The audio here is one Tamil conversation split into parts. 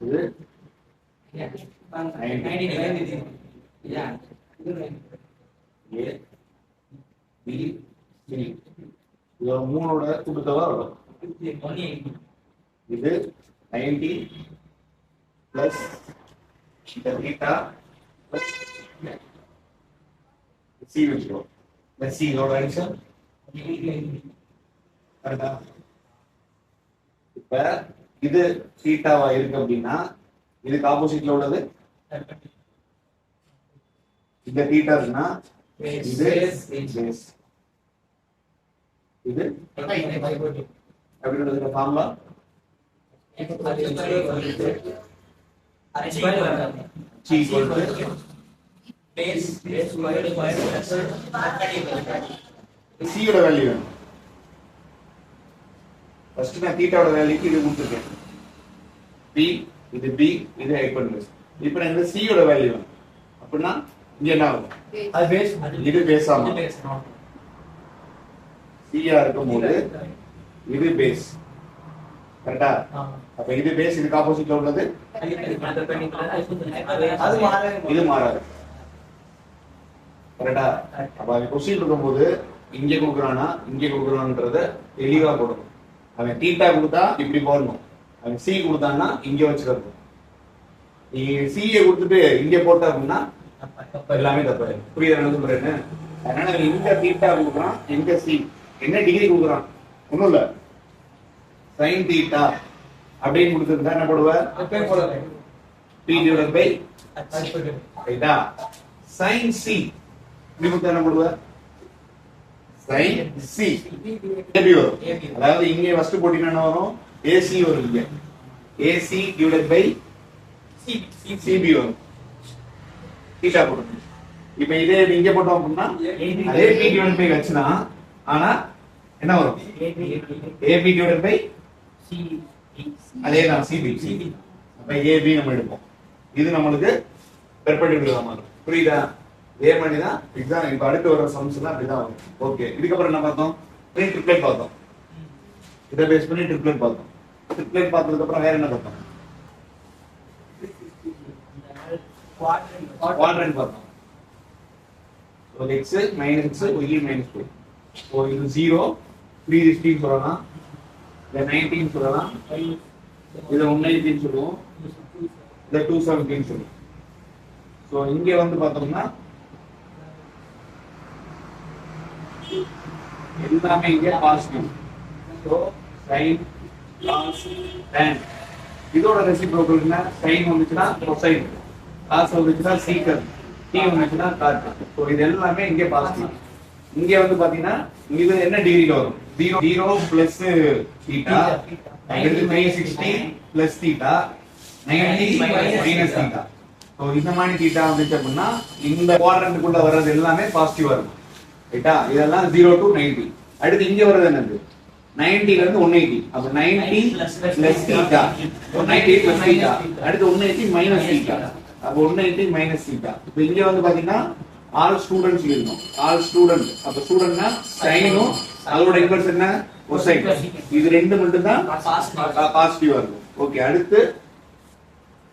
இது 90. இது மூணோட கூட்டுத்தொகை வரும். இது 90 பிளஸ் தீட்டா பிளஸ் சி வச்சுக்கோ. பிளஸ் சி இதோட ஆன்சர் கரெக்டா? இப்ப இது தீட்டாவா இருக்கு அப்படின்னா இதுக்கு ஆப்போசிட்ல உள்ளது இந்த தீட்டா இருக்குன்னா இது பேஸ். இது அப்படின்றது formula C equal to base square plus C ஓட வேல்யூ வேணும். ஃபர்ஸ்ட் நான் தீட்டாவோட வேல்யூக்கு இது கொடுத்துருக்கேன். P இது B இது ஹைபோடெனஸ். இப்போ எனக்கு C ஓட வேல்யூ வேணும். அப்படின்னா இங்க என்ன ஆகும்? அது பேஸ், இது பேஸ் ஆமா. C ஆ இருக்கும்போது இது பேஸ். கரெக்ட்டா? அப்ப இது பேஸ், இதுக்கு ஆப்போசிட்ல உள்ளது இது மாறாது. கரெக்ட்டா? அப்ப அது क्वेश्चन இருக்கும்போது இங்க கொடுக்கறானா இங்க கொடுக்கறான்றத தெளிவா போடணும். அவன் தீட்டா கொடுத்தா இப்படி போடணும். அவன் C கொடுத்தான்னா இங்க வச்சிரணும். நீ C ஐ கொடுத்துட்டு இங்க போட்டா அப்படின்னா எல்லாமே தப்பு. புரியுதா என்ன சொல்றேன்னு? அதனால இங்க தீட்டா கொடுக்கறான், இங்க C என்ன டிகிரி கொடுக்கறான்? ஒண்ணும் இல்ல, sin தீட்டா அப்படின்னு கொடுத்துருந்தா என்ன போடுவ? P divided by ரைட்டா? sin C இப்படி கொடுத்தா என்ன போடுவ? sin C AB வரும். அதாவது இங்க ஃபர்ஸ்ட் போட்டீங்கன்னா என்ன வரும்? AC வரும். இங்க AC divided by CB வரும். தீட்டா போடுங்க. இப்போ இதே இங்க போட்டோம் அப்படின்னா அதே P divided by வச்சுனா ஆனா என்ன வரும்? AB divided by அதே தான் CB. அப்ப AB நம்ம எடுப்போம். இது நம்மளுக்கு பெர்பெண்டிகுலரா மாறும். புரியுதா? இதே மாதிரி தான் எக்ஸாம் இப்ப அடுத்து வர சம்ஸ் எல்லாம் அப்படிதான் வரும். ஓகே, இதுக்கு அப்புறம் என்ன பார்த்தோம்? ட்ரிப்ளெட் பார்த்தோம். இத பேஸ் பண்ணி ட்ரிப்ளெட் பார்த்தோம். ட்ரிப்ளெட் பார்த்ததுக்கு அப்புறம் வேற என்ன பார்த்தோம்? குவாட்ரண்ட் பார்த்தோம். So x minus x y minus y. So இது 0 316 சொல்லலாம். இத 19 சொல்லலாம். இத 180 சொல்லுவோம். இத 217 சொல்லுவோம். So இங்க வந்து பார்த்தோம்னா எல்லாமே இங்க positive. So sin cos tan இதோட ரெசிப்ரோக்கல் என்ன? sin வந்துச்சுனா cosine, cos வந்துச்சுனா secant, t வந்துச்சுனா cot. So இது எல்லாமே இங்க பாசிட்டிவ். இங்க வந்து பாத்தீங்கன்னா இது என்ன டிகிரில வரும்? 0 plus theta அடுத்து 360 plus theta 90 minus theta. So இந்த மாதிரி theta வந்துச்சு அப்படின்னா இந்த குவாட்ரண்ட்க்குள்ள வர்றது எல்லாமே பாசிட்டிவா இருக்கும். ரைட்டா? இதெல்லாம் 0 to 90. அடுத்து இங்க வர்றது என்னது? 90 ல இருந்து 180. அப்ப 90 plus theta 180 plus theta அடுத்து 180 minus theta. அப்ப 180 minus theta. இப்போ இங்க வந்து பாத்தீங்கன்னா all students இருக்கணும். all student. அப்ப ஸ்டூடண்ட்னா சைனும் அதோட இன்வெர்ஸ் என்ன? cosine. இது ரெண்டு மட்டும் தான் பாசிட்டிவா இருக்கும். ஓகே, அடுத்து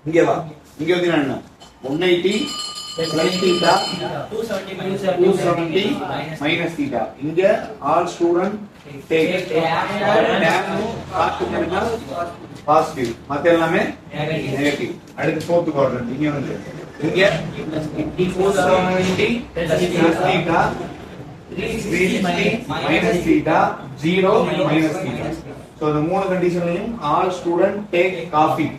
இங்க வா. இங்க வந்து என்ன? 180 plus theta 270 minus theta. இங்க all student take tan positive, மத்த எல்லாமே நெகட்டிவ். அடுத்து fourth quadrant. இங்க வந்து இங்க 270 plus theta 360 minus theta 0 minus theta. So the மூணு கண்டிஷன்லயும் all student take coffee.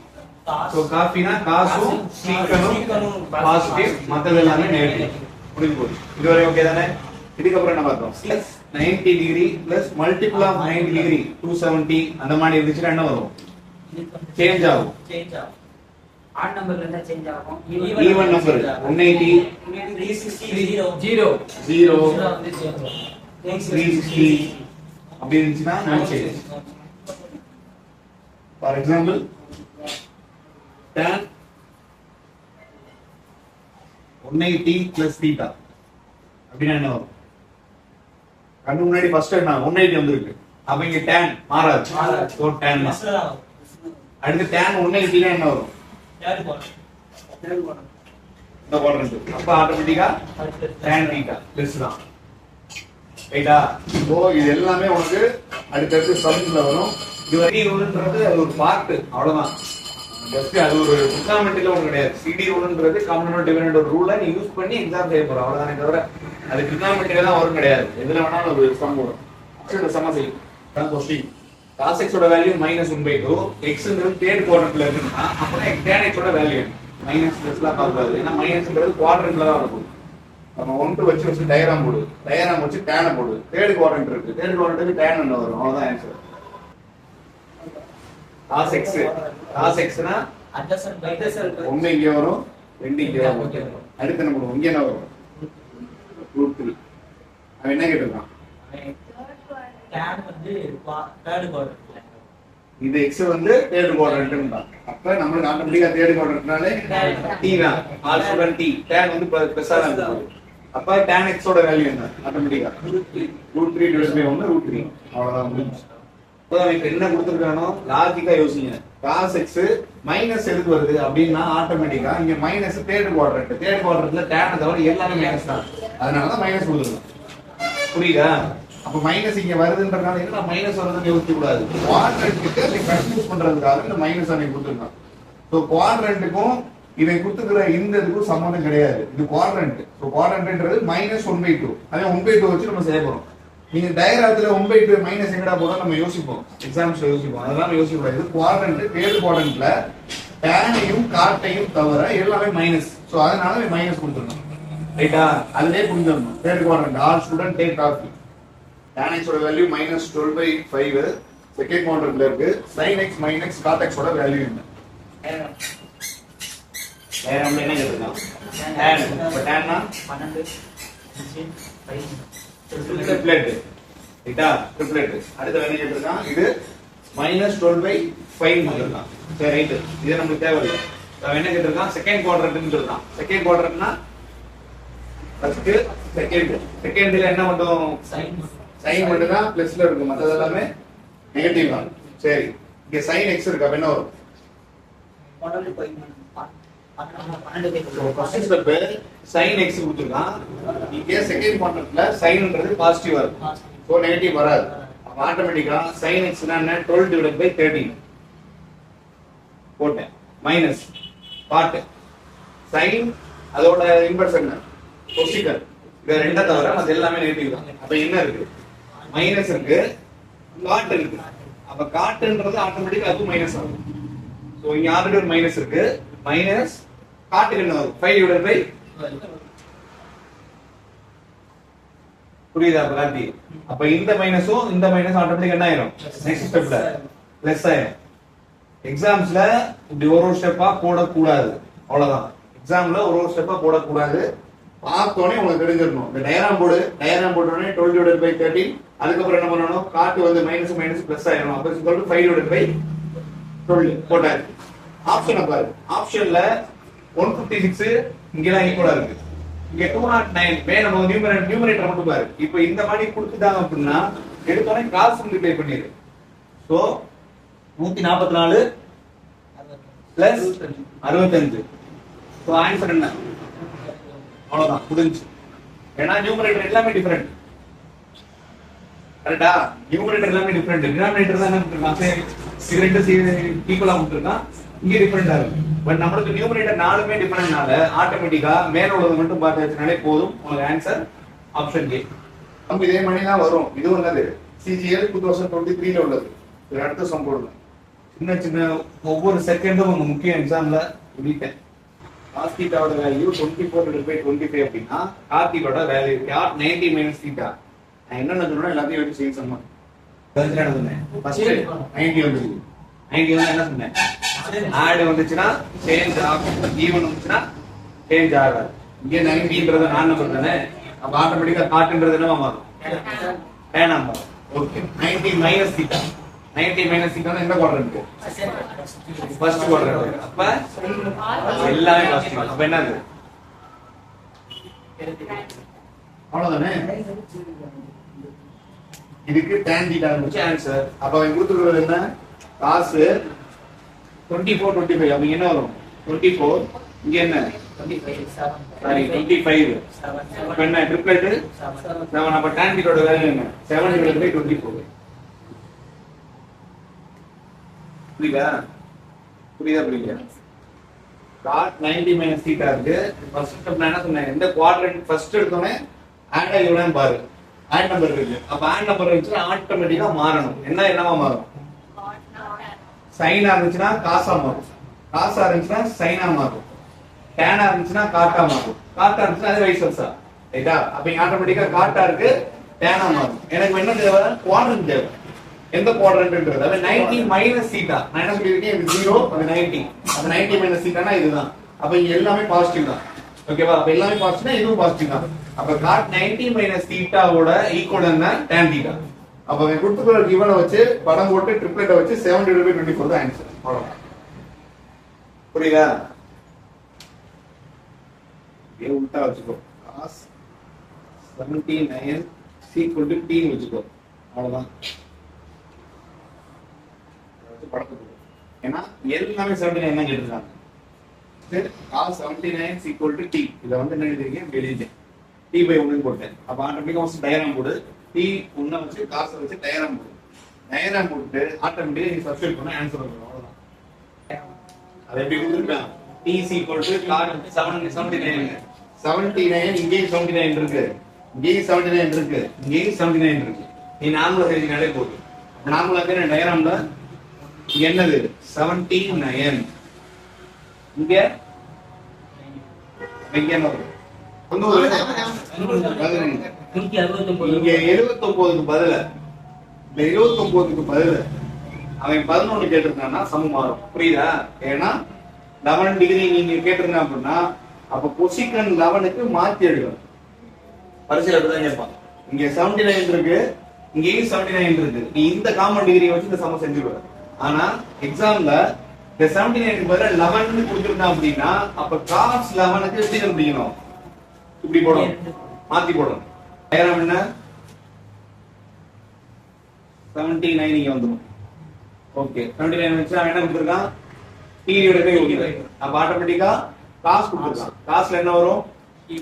So காஃபினா காசும் சீக்கனும் பாசிட்டிவ், மத்தது எல்லாமே நெகட்டிவ். புரிஞ்சு போச்சு? இதுவரை ஓகே தானே? இதுக்கு அப்புறம் என்ன பார்த்தோம்? 90 degree plus multiple of 90 degree 270 அந்த மாதிரி இருந்துச்சுன்னா என்ன வரும்? சேஞ்ச் ஆகும். ஆட் நம்பர்ல இருந்தா சேஞ்ச் ஆகும். ஈவன் நம்பர் 180 0 360 அப்படி இருந்துச்சுன்னா no change. For example tan 180 plus theta அப்படினா என்ன வரும்? கண்ணு முன்னாடி ஃபர்ஸ்ட் என்ன 180 வந்திருக்கு. அப்ப இங்க tan மாறாது. So tan தான். அடுத்து tan 180 னா என்ன வரும்? இந்த குவாட்ரண்ட் அப்ப ஆட்டோமேட்டிக்கா tan theta பிளஸ் தான் ரைட்டா. இப்போ இது எல்லாமே உனக்கு அடுத்தடுத்து சம்ஸ்ல வரும். இது ரூல்ன்றது அது ஒரு பார்ட் அவ்வளவுதான். ஜஸ்ட் அது ஒரு ட்ரிகோனமெட்ரில ஒண்ணு கிடையாது. சிடி ரூல்ன்றது காம்பனன்ட் டிவைடட் ஒரு ரூலை நீ யூஸ் பண்ணி எக்ஸாம் செய்ய போற அவ்வளவுதானே தவிர அது ட்ரிகோனமெட்ரில தான் வரும் கிடையாது. எதுல வேணாலும் ஒரு சம் வரும். இந்த சம செய்யும். அதான் क्वेश्चन. cos x ஓட வேல்யூ -1/2 xன்றது தேர்ட் குவாட்ரண்ட்ல இருக்குன்னா அப்ப tan x ஓட வேல்யூ மைனஸ் பிளஸ்லாம் பார்க்காது. ஏன்னா மைனஸ்ன்றது குவாட்ரண்ட்ல தான் இருக்கும். நம்ம 1 வச்சு டயகிராம் போடு. டயகிராம் வச்சு tan போடு. தேர்ட் குவாட்ரண்ட் இருக்கு. தேர்ட் குவாட்ரண்ட்க்கு tan என்ன வரும்? அவ்வளவுதான் ஆன்சர். cos x னா ஒண்ணு இங்க வரும், ரெண்டு இங்க வரும். அடுத்து என்ன பண்ணுவோம்? இங்க என்ன வரும்? √3. அவன் என்ன கேட்டிருக்கான்? இது x வந்து தேர்ட் குவாட்ரண்ட்னா அப்ப நம்ம ஆட்டோமேட்டிக்கா தேர்ட் குவாட்ரண்ட்னாலே t தான். ஆல் ஸ்டூடண்ட் t tan வந்து பிளஸ் ஆ இருக்கும். அப்ப tan x ஓட வேல்யூ என்ன? ஆட்டோமேட்டிக்கா √3 / 1 √3. அவ்வளவுதான் முடிஞ்சு. இப்போ நமக்கு என்ன கொடுத்திருக்கானோ லாஜிக்கா யோசிங்க. cos x மைனஸ் எதுக்கு வருது அப்படின்னா ஆட்டோமேட்டிக்கா இங்க மைனஸ் தேர்ட் குவாட்ரண்ட். தேர்ட் குவாட்ரண்ட்ல tan தவிர எல்லாமே மைனஸ் தான். அதனால தான் மைனஸ் கொடுத்துருக்கோம். புரியுதா? அப்ப மைனஸ் இங்க வருதுன்றனால என்ன மைனஸ் வருதுன்னு யோசிக்க கூடாது. குவாட்ரண்ட்க்கு நீ கன்ஃபியூஸ் பண்றதுக்காக இந்த மைனஸ் அன்னை கொடுத்துருக்கான். சோ குவாட்ரண்ட்க்கும் இவன் கொடுத்துக்கிற இந்த இதுக்கும் சம்பந்தம் கிடையாது. இது குவாட்ரண்ட். சோ குவாட்ரண்ட்ன்றது -1/2. அதே 1/2 வச்சு நம்ம செய்ய போறோம். நீங்க டயகிராம்ல 1/2 மைனஸ் எங்கடா போறோம் நம்ம யோசிப்போம். எக்ஸாம்ஸ்ல யோசிப்போம். அதெல்லாம் யோசிக்க கூடாது. இது குவாட்ரண்ட். தேர்ட் குவாட்ரண்ட்ல டேனையும் காட்டையும் தவிர எல்லாமே மைனஸ். சோ அதனால மைனஸ் கொடுத்துருக்கோம். ரைட்டா? அதுலயே புரிஞ்சிடணும். Third quadrant all student take copy. tan x ஓட வேல்யூ -12/5 செகண்ட் குவாட்ரண்ட்ல இருக்கு. sin x - cot x ஓட வேல்யூ என்ன? டயகிராம்ல என்ன கேட்டிருக்கான்? tan. அப்ப tan னா 12 ட்ரிப்ளெட். ரைட்டா? ட்ரிப்ளெட். அடுத்து என்ன கேட்டிருக்கான்? இது -12/5 கேட்டிருக்கான். சரி ரைட். இது நமக்கு தேவையில்லை. அவன் என்ன கேட்டிருக்கான்? செகண்ட் குவாட்ரண்ட்னு சொல்றான். செகண்ட் குவாட்ரண்ட்னா ஃபர்ஸ்ட் செகண்ட்ல என்ன மட்டும் sin மட்டும் தான் பிளஸ்ல இருக்கும். மத்தது எல்லாமே நெகட்டிவ் தான். சரி. இங்க sin x இருக்கு. அப்ப என்ன வரும்? 12 ஃபர்ஸ்ட் ஸ்டெப் sin x கொடுத்திருக்கான். இங்க செகண்ட் குவாட்ரண்ட்ல sinன்றது பாசிட்டிவா இருக்கும். சோ நெகட்டிவ் வராது. அப்ப ஆட்டோமேட்டிக்கா sin x னா என்ன? 12/13 போட்டேன். மைனஸ் பாட் sin அதோட இன்வெர்ஸ் என்ன? கொசிகன். இது ரெண்டா தவிர அது எல்லாமே நெகட்டிவ் தான். அப்ப என்ன இருக்கு? மைனஸ் இருக்கு, காட் இருக்கு. அப்ப காட்ன்றது ஆட்டோமேட்டிக்கா அது மைனஸ் ஆகும். சோ இங்க ஆல்ரெடி ஒரு மைனஸ் இருக்கு. மைனஸ் காட்டுக்கு என்ன வரும்? 5/12. புரியுதா காட்டி? அப்ப இந்த மைனஸும் இந்த மைனஸ் ஆட்டோமேட்டிக்கா என்ன ஆயிரும்? நெக்ஸ்ட் ஸ்டெப்ல பிளஸ் ஆயிரும். எக்ஸாம்ஸ்ல இப்படி ஒரு ஸ்டெப்பா போடக்கூடாது. அவ்வளவுதான். எக்ஸாம்ல ஒரு ஸ்டெப்பா போடக்கூடாது. பார்த்தோனே உங்களுக்கு தெரிஞ்சிடணும். இந்த டயகிராம் போடு. டயகிராம் போட்டோடனே 12/13. அதுக்கப்புறம் என்ன பண்ணணும்? காட்டு வந்து மைனஸ் மைனஸ் பிளஸ் ஆயிரும். அப்ப 5/12 போட்டாரு. ஆப்ஷனை பாரு. ஆப்ஷன்ல 156 இங்கெல்லாம் ஈக்குவலா இருக்கு. இங்க 209 மே நம்ம நியூமரேட்டர் மட்டும் பாரு. இப்போ இந்த மாதிரி கொடுத்துட்டாங்க அப்படின்னா எடுத்தோடனே கிராஸ் மல்டிப்ளை பண்ணிரு. So 144 plus 65. சோ ஆன்சர் என்ன? அவ்வளவுதான் முடிஞ்சு. ஏன்னா நியூமரேட்டர் எல்லாமே டிஃபரெண்ட். கரெக்டா? நியூமரேட்டர் எல்லாமே டிஃபரெண்ட். டினாமினேட்டர் தான் என்ன பண்ணிருக்கான்? இது ரெண்டு ஈக்குவலா கொடுத்திருக்கான். இங்க டிஃபரெண்டா இருக்கு. பட் நம்மளுக்கு நியூமரேட்டர் நாலுமே டிஃபரெண்ட்னால ஆட்டோமேட்டிக்கா மேல உள்ளது மட்டும் பார்த்து வச்சனாலே போதும். உங்களுக்கு ஆன்சர் ஆப்ஷன் ஏ. நம்ம இதே மாதிரி தான் வரும். இது என்னது? CGL 2023ல உள்ளது. இது அடுத்த சம் போடுங்க. சின்ன சின்ன ஒவ்வொரு செகண்டும் உங்க முக்கிய எக்ஸாம்ல சொல்லிட்டேன். cos θ ஓட வேல்யூ 24/25 அப்படினா cot θ ஓட வேல்யூ 90 - θ. நான் என்ன சொல்றேன் எல்லாத்தையும் வச்சு சேஞ்ச் பண்ணனும். தெரிஞ்சா என்ன சொன்னேன்? ஃபர்ஸ்ட் 90 வந்துச்சு. 90 வந்து என்ன சொன்னேன்? ஆட் வந்துச்சுனா சேஞ்ச் ஆகும். ஈவன் வந்துச்சுனா சேஞ்ச் ஆகாது. இங்க 90ன்றது நான் நம்பர் தானே. அப்ப ஆட்டோமேட்டிக்கா காட்ன்றது என்னவா மாறும்? tan ஆ மாறும். ஓகே. 90 - θ. 90 - θ னா எந்த குவாட்ரண்ட்? First quadrant. அப்ப எல்லாமே பாசிட்டிவ். அப்ப என்னது? அவ்வளவுதானே. இதுக்கு tan θ வந்துச்சு ஆன்சர். அப்ப அவன் கொடுத்துக்கிறது என்ன? cos 24/25. அப்ப என்ன வரும்? 24 இங்க என்ன 25 7 சாரி 25 அப்ப என்ன ட்ரிப்ளெட் 7 அப்ப tan θ ஓட வேல்யூ என்ன 7 divided by 24 புரியுதா புரியுதா cot 90 minus θ இருக்கு ஃபர்ஸ்ட் ஸ்டெப் நான் என்ன சொன்னேன் எந்த குவாட்ரண்ட் ஃபர்ஸ்ட் எடுத்தோனே ஆட் எவ்வளவுன்னு பாரு ஆட் நம்பர் இருக்கு அப்ப ஆட் நம்பர் இருந்துச்சுன்னா ஆட்டோமேட்டிக்கா மாறணும் என்னவா மாறும் சைனா இருந்துச்சுன்னா காசா மாறும் காசா இருந்துச்சுன்னா சைனா மாறும் டேனா இருந்துச்சுன்னா காட்டா மாறும் காட்டா இருந்துச்சுன்னா அது வைஸ் வர்சா ரைட்டா அப்ப இங்க ஆட்டோமேட்டிக்கா காட்டா இருக்கு டேனா மாறும் எனக்கு என்ன தேவை குவாட்ரண்ட் தேவை எந்த குவாட்ரண்ட்ன்றது அது 90 மைனஸ் θ நான் என்ன சொல்லிருக்கேன் இது 0 அது 90 அது 90 மைனஸ் θனா இதுதான் அப்ப இங்க எல்லாமே பாசிட்டிவ் தான் ஓகேவா அப்ப எல்லாமே பாசிட்டிவ்னா இதுவும் பாசிட்டிவ் தான் அப்ப cot 90 மைனஸ் θ ஓட ஈக்குவல் என்ன tan θ அப்ப நான் கொடுத்துக்கிற கிவனை வச்சு படம் போட்டு ட்ரிப்ளெட்டை வச்சு 7 divided by 24 தான் ஆன்சர் அவ்வளவுதான் புரியுதா ஏ உல்டா வச்சுக்கோ cos 79 equal to t வச்சுக்கோ அவ்வளவுதான் படத்துக்கு ஏன்னா எல்லாமே 79 தான் கேட்டிருக்காங்க சரி cos 79 equal to t இத வந்து என்ன எழுதிருக்கேன் எழுதிட்டேன் t by 1 ன்னு போட்டேன் அப்ப ஆட்டோமேட்டிக்கா வந்து டயகிராம் போடு t 1 வச்சு cos வச்சு டயகிராம் போடு டயகிராம் போட்டு ஆட்டோமேட்டிக்கா நீ சப்ஸ்டிட்யூட் பண்ண ஆன்சர் வரும் அவ்வளவுதான் அது எப்படி கொடுத்திருக்கான் t equal to cos 79 79 இங்கேயும் 79 இருக்கு இங்கேயும் 79 இருக்கு இங்கேயும் 79 இருக்கு நீ நார்மலா எழுதினாலே போதும் நார்மலா இருக்க டயகிராம்ல என்னது 79 இங்க இங்க என்ன வரும் இங்க 79க்கு பதிலா இந்த 29க்கு பதிலா அவன் 11 கேட்டிருக்கான்னா சமம் மாறும் புரியுதா ஏன்னா 11 டிகிரி நீங்க கேட்டிருந்தா அப்படின்னா அப்ப கொசிகன் 11க்கு மாத்தி எடுக்கணும் பரிசையில் அப்படிதான் கேட்பான் இங்க 79 இருக்கு இங்கேயும் 79 இருக்கு நீ இந்த காமன் டிகிரியை வச்சு இந்த சமம் செஞ்சுடுவ ஆனா எக்ஸாம்ல இந்த 79 பதிலா 11 கொடுத்திருந்தான் அப்படின்னா அப்ப cos 11க்கு எப்படி கண்டுபிடிக்கணும் இப்படி போடணும் மாத்தி போடணும் டயகிராம் என்ன 79 இங்க வந்துரும் ஓகே 79 வச்சு அவன் என்ன கொடுத்திருக்கான் t டிவைடட் பை 1 அப்ப ஆட்டோமேட்டிக்கா cos கொடுத்திருக்கான் cosல என்ன வரும்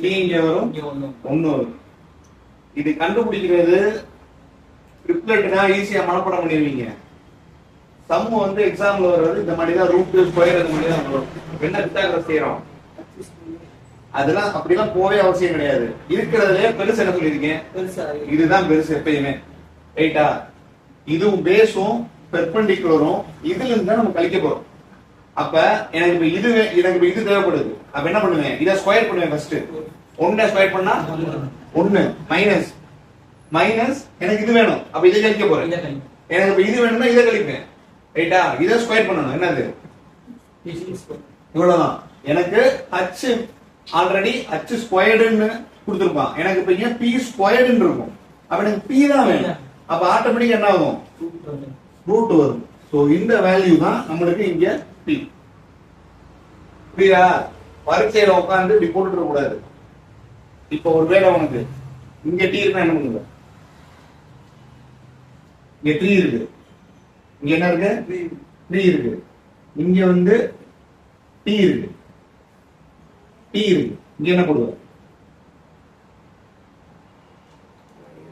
t இங்க வரும் 1 வரும் இது கண்டுபிடிக்கிறது ட்ரிப்ளெட்னா ஈஸியா மனப்பாடம் பண்ணிடுவீங்க சம் வந்து எக்ஸாம்ல வர்றது இந்த மாதிரி தான் ரூட் ஸ்கொயர் அந்த மாதிரி தான் வரும் என்ன பித்தாகரஸ் செய்யறோம் அதெல்லாம் அப்படிலாம் போவே அவசியம் கிடையாது இருக்கிறதுலயே பெருசு என்ன சொல்லியிருக்கேன் இதுதான் பெருசு எப்பயுமே ரைட்டா இதுவும் பேஸும் பெர்பெண்டிகுலரும் இதுல இருந்து தான் நம்ம கழிக்க போறோம் அப்ப எனக்கு இப்ப இது தேவைப்படுது அப்ப என்ன பண்ணுவேன் இதை ஸ்கொயர் பண்ணுவேன் ஃபர்ஸ்ட் 1 ஸ்கொயர் பண்ணா 1 மைனஸ் மைனஸ் எனக்கு இது வேணும் அப்ப இதை கழிக்க போறேன் எனக்கு இப்ப இது வேணும்னா இதை கழிப்பேன் ரைட்டா இதை ஸ்கொயர் பண்ணணும் என்னது இவ்வளவுதான் எனக்கு h ஆல்ரெடி h ஸ்கொயர்டுன்னு கொடுத்திருப்பான் எனக்கு இப்ப ஏன் p ஸ்கொயர்டுன்னு இருக்கும் அப்ப எனக்கு p தான் வேணும் அப்ப ஆட்டோமேட்டிக்கா என்ன ஆகும் ரூட் வரும் சோ இந்த வேல்யூ தான் நம்மளுக்கு இங்க p புரியுதா பரீட்சையில உட்கார்ந்து இப்படி போட்டுட்டு கூடாது இப்ப ஒருவேளை உனக்கு இங்க t இருந்தா என்ன பண்ணுங்க இங்க 3 இருக்கு இங்க என்ன இருக்கு 3 இருக்கு இங்க வந்து t இருக்கு இங்க என்ன போடுவ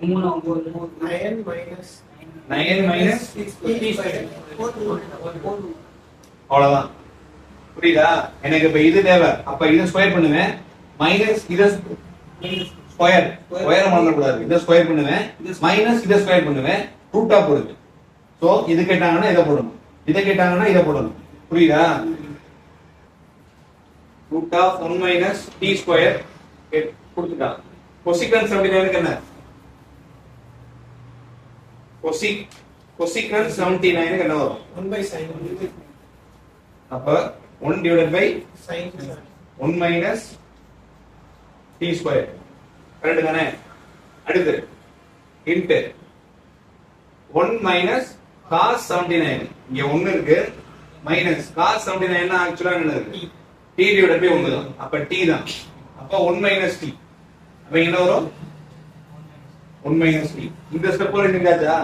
9 மைனஸ் அவ்வளவுதான் புரியுதா எனக்கு இப்ப இது தேவை அப்ப இதை ஸ்கொயர் பண்ணுவேன் மைனஸ் இதை ஸ்கொயர் ஸ்கொயர் பண்ண கூடாது இதை ஸ்கொயர் பண்ணுவேன் மைனஸ் இதை ஸ்கொயர் பண்ணுவேன் ரூட்டா போடுவேன் சோ இது கேட்டாங்கன்னா இதை போடணும் இதை கேட்டாங்கன்னா இதை போடணும் புரியுதா root of 1 minus t square கொடுத்துட்டான் கொசிகன் 79 என்ன கொசிகன் 79 என்ன வரும் 1 by sin அப்ப 1 divided by sin 1 minus t square correct தானே அடுத்து இன்டு 1 minus cos 79 இங்க 1 இருக்கு மைனஸ் cos 79 னா ஆக்சுவலா என்ன இருக்கு t divided by 1 தான் அப்ப t தான் அப்ப 1 minus t அப்ப என்ன வரும் 1 minus t இந்த ஸ்டெப் வரை செஞ்சாச்சா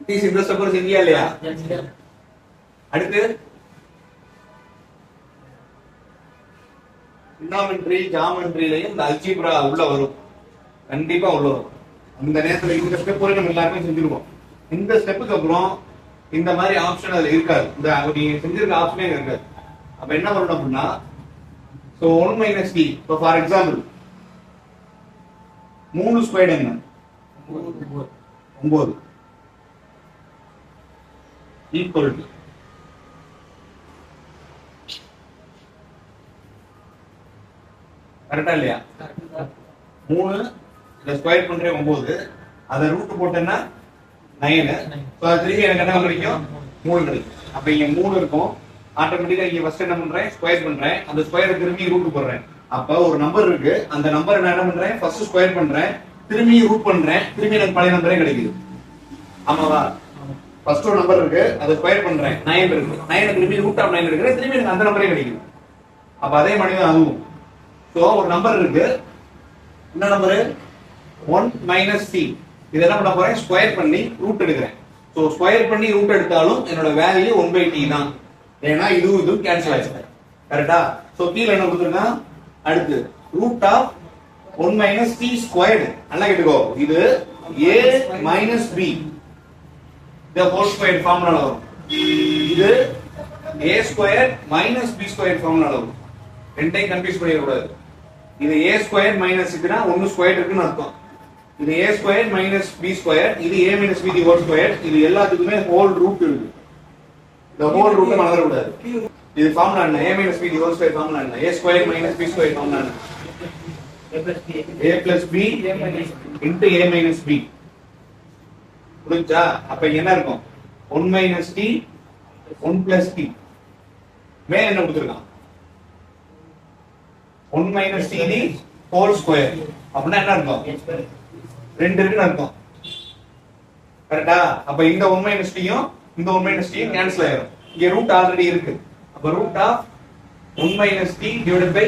t இந்த ஸ்டெப் வரை செஞ்சியா இல்லையா அடுத்து ட்ரிகோனோமெட்ரி ஜியோமெட்ரிலயும் இந்த அல்ஜிப்ரா உள்ள வரும், கண்டிப்பா உள்ள வரும். அந்த நேரத்துல இந்த ஸ்டெப் வரைக்கும் நம்ம எல்லாருமே செஞ்சிருவோம். இந்த ஸ்டெப்புக்கு அப்புறம் இந்த மாதிரி ஆப்ஷன் அதுல இருக்காது, இந்த நீங்க செஞ்சிருக்க ஆப்ஷனே இருக்காது. அப்ப என்ன பண்ணணும் அப்படின்னா, so 1 minus t, so for example 3 squared என்ன 9 ஈக்குவல் டு கரெக்டா இல்லையா? 3 இத ஸ்கொயர் பண்றேன் 9, அத ரூட் போட்டேன்னா 9. சோ அது திரும்பி எனக்கு என்ன கிடைக்கும்? 3 கிடைக்கும். அப்ப இங்க 3 இருக்கும். ஆட்டோமேட்டிக்கா இங்க ஃபர்ஸ்ட் என்ன பண்றேன்? ஸ்கொயர் பண்றேன். அந்த ஸ்கொயரை திரும்பி ரூட் போடுறேன். அப்ப ஒரு நம்பர் இருக்கு, அந்த நம்பரை நான் என்ன பண்றேன்? ஃபர்ஸ்ட் ஸ்கொயர் பண்றேன், திரும்பி ரூட் பண்றேன், திரும்பி எனக்கு பழைய நம்பரே கிடைக்குது. ஆமாவா? ஃபர்ஸ்ட் ஒரு நம்பர் இருக்கு, அதை ஸ்கொயர் பண்றேன், 9 இருக்கு, 9 திரும்பி ரூட் ஆஃப் 9 எடுக்கிறேன், திரும்பி எனக்கு அந்த நம்பரே கிடைக்குது. அப்ப அதே மாதிரி தான் அதுவும். சோ ஒரு நம்பர் இருக்கு, என்ன நம்பர்? 1 minus c. இத என்ன பண்ண போறேன்? ஸ்கொயர் பண்ணி ரூட் எடுக்கிறேன். சோ ஸ்கொயர் பண்ணி ரூட் எடுத்தாலும் என்னோட வேல்யூ 1/t தான். ஏன்னா இதுவும் கேன்சல் ஆயிடுச்சு. கரெக்ட்டா? சோ கீழ என்ன கொடுத்திருக்கா? அடுத்து root of 1 minus t squared. நல்லா கேட்டுக்கோ, இது a minus b the whole square ஃபார்முலால வரும். இது a square minus b square ஃபார்முலால வரும். ரெண்டையும் கன்ஃபியூஸ் பண்ணிட கூடாது. இது a ஸ்கொயர் மைனஸ் இதுனா 1 ஸ்கொயர் இருக்குன்னு அர்த்தம். இது a square minus b square, இது a minus b the whole square. இது எல்லாத்துக்குமே ஹோல் ரூட் இருக்கு. the whole root மறந்துட கூடாது. இது ஃபார்முலா என்ன? a minus b the whole square formula என்ன? a square minus b square formula என்ன? a plus b into a minus b. புரிஞ்சா? அப்ப இங்க என்ன இருக்கும்? 1 minus t 1 plus t. மேல என்ன கொடுத்திருக்கான்? 1 minus t the whole square. அப்படின்னா என்ன அர்த்தம்? 2 இருக்குன்னு அர்த்தம். கரெக்ட்டா? அப்ப இந்த 1 minus t யும் இந்த 1 minus t யும் கேன்சல் ஆயிடும். இங்க ரூட் ஆல்ரெடி இருக்கு. அப்ப root of 1 minus t divided by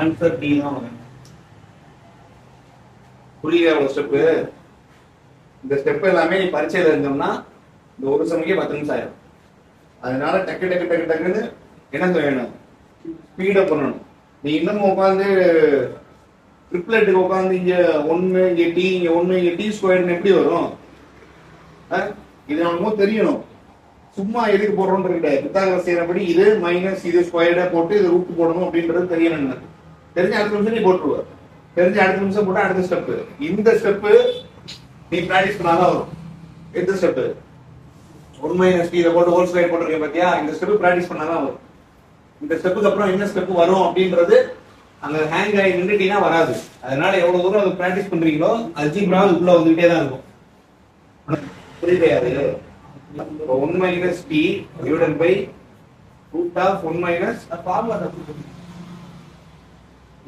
answer t தான் வரும். புரியுதா ஒரு ஸ்டெப்? இந்த ஸ்டெப் எல்லாமே நீ பரீட்சையில இருந்தோம்னா இந்த ஒரு சமயமே 10 நிமிஷம் ஆயிடும். அதனால டக்கு டக்கு டக்கு டக்குன்னு என்ன செய்யணும்? ஸ்பீட் அப் பண்ணணும். நீ இன்னும் உட்காந்து ட்ரிப்ளெட்டுக்கு உட்காந்து இங்க 1 இங்க t இங்க 1 இங்க t ஸ்கொயர்னு எப்படி வரும்? இது நமக்கு தெரியணும். சும்மா எதுக்கு போடுறோம்னு கிடையாது. பித்தாகரஸ் செய்யறபடி இது மைனஸ் இது ஸ்கொயர்டா போட்டு இது ரூட் போடணும் அப்படின்றது தெரியணும். தெரிஞ்ச அடுத்த நிமிஷம் நீ போட்டுருவ. தெரிஞ்ச அடுத்த நிமிஷம் போட்டா அடுத்த ஸ்டெப். இந்த ஸ்டெப் நீ பிராக்டிஸ் பண்ணாதான் வரும். எந்த ஸ்டெப்? 1 minus t இத போட்டு ஹோல் ஸ்கொயர் போட்டுருக்கேன் பாத்தியா? இந்த ஸ்டெப் பிராக்டிஸ் பண்ணாதான் வரும். இந்த ஸ்டெப்புக்கு அப்புறம் என்ன ஸ்டெப் வரும் அப்படின்றது அங்க ஹேங் ஆகி நின்றுட்டீங்கன்னா வராது. அதனால எவ்வளவு தூரம் அதை பிராக்டிஸ் பண்றீங்களோ அல்ஜிப்ரா உள்ள வந்துட்டே தான் இருக்கும். புரியுதா? 1 minus t divided by root of 1 minus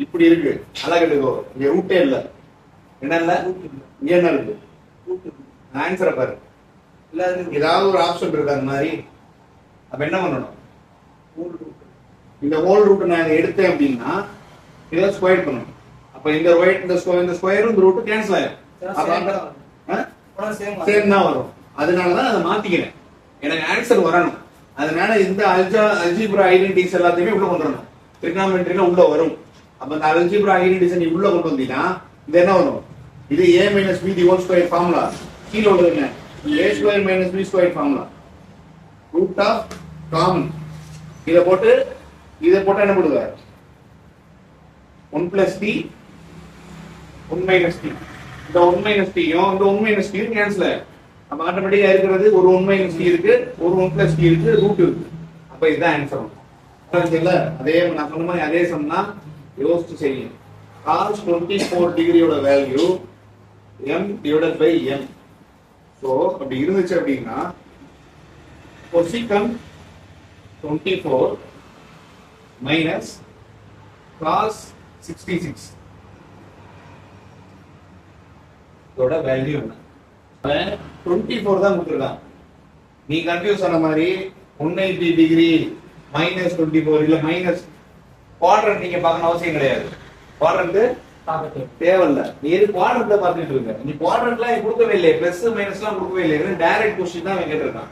இப்படி இருக்கு. அழகா கேட்டுக்கோ, இங்க ரூட்டே இல்ல. என்ன இல்ல? இங்க என்ன இருக்கு? ஆன்சரை பாரு. இல்ல ஏதாவது ஒரு ஆப்ஷன் இருக்கு அந்த மாதிரி. அப்ப என்ன பண்ணணும்? இந்த ஹோல் ரூட் நான் எடுத்தேன் அப்படின்னா இதை ஸ்கொயர் பண்ணணும். அப்ப இந்த ஸ்கொயரும் இந்த ரூட் கேன்சல் ஆயிடும். சேம் தான் வரும். அதனாலதான் அதை மாத்திக்கிறேன். எனக்கு ஆன்சர் வரணும். அதனால இந்த அல்ஜிப்ரா ஐடென்டிட்டிஸ் எல்லாத்தையுமே உள்ள கொண்டு வரணும். ட்ரிகோனோமெட்ரியில உள்ள வரும். அப்ப இந்த அல்ஜிப்ரா ஐடென்டிட்டிஸ் நீ உள்ள கொண்டு வந்தீங்கன்னா இது என்ன வரும்? இது a minus b the whole square formula. கீழ உள்ளது என்ன? a square minus b square formula. Root of common. இத போட்டு என்ன பண்ணுவ? 1 plus t 1 minus t. இந்த 1 minus t யும் இந்த 1 minus t யும் கேன்சல் ஆயிடும். அப்ப ஆட்டோமேட்டிக்கா இருக்கிறது ஒரு 1 minus t இருக்கு, ஒரு 1 plus t இருக்கு, ரூட் இருக்கு. அப்ப இதுதான் ஆன்சர் வரும். புரியுதுல? அதே நான் சொன்ன மாதிரி அதே சம்னா யோசிச்சு செய்யுங்க. cos 24 டிகிரியோட value m divided by n. So அப்படி இருந்துச்சு அப்படின்னா cosecant 24 minus cos 66 இதோட வேல்யூ என்ன? 24 தான் கொடுத்திருக்கான். நீ கன்ஃபியூஸ் ஆன மாதிரி 180 டிகிரி மைனஸ் 24 இல்ல மைனஸ் குவாட்ரண்ட் நீங்க பார்க்கணும் அவசியம் கிடையாது. குவாட்ரண்ட் தேவையில்ல. நீ எது குவாட்ரண்ட்ல பார்த்துட்டு இருக்க? நீ குவாட்ரண்ட்லாம் கொடுக்கவே இல்லை, பிளஸ் மைனஸ் எல்லாம் கொடுக்கவே இல்லை. டைரக்ட் கொஸ்டின் தான் அவன் கேட்டிருக்கான்.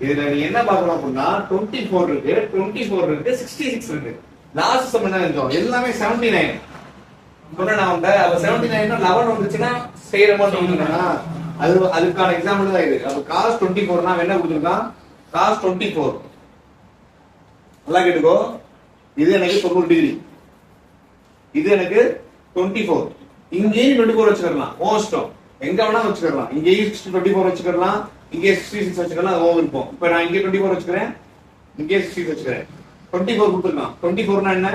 இதுல நீ என்ன பார்க்கணும் அப்படின்னா 24 இருக்கு, 24 இருக்கு, 66 இருக்கு. லாஸ்ட் சம் என்ன இருந்தோம்? எல்லாமே 79. சொன்னா நான் வந்து அப்ப 79 11 வந்துச்சுன்னா செய்யற மாதிரி வந்துனா அதுக்கான எக்ஸாம்பிள் தான் இது. அப்ப cos 24 னா என்ன கொடுத்திருக்கான்? cos 24 நல்லா கேட்டுக்கோ. இது எனக்கு 90 டிகிரி, இது எனக்கு 24. இங்கேயும் 24 வச்சுக்கலாம், ஓ இஷ்டம், எங்க வேணா வச்சுக்கலாம். இங்கேயும் 24 வச்சுக்கலாம், இங்கே 66 வச்சுக்கலாம், அது ஓ இருக்கும். இப்ப நான் இங்கே 24 வச்சுக்கிறேன், இங்கே 66 வச்சுக்கிறேன். 24 கொடுத்துருக்கான். 24 னா என்ன?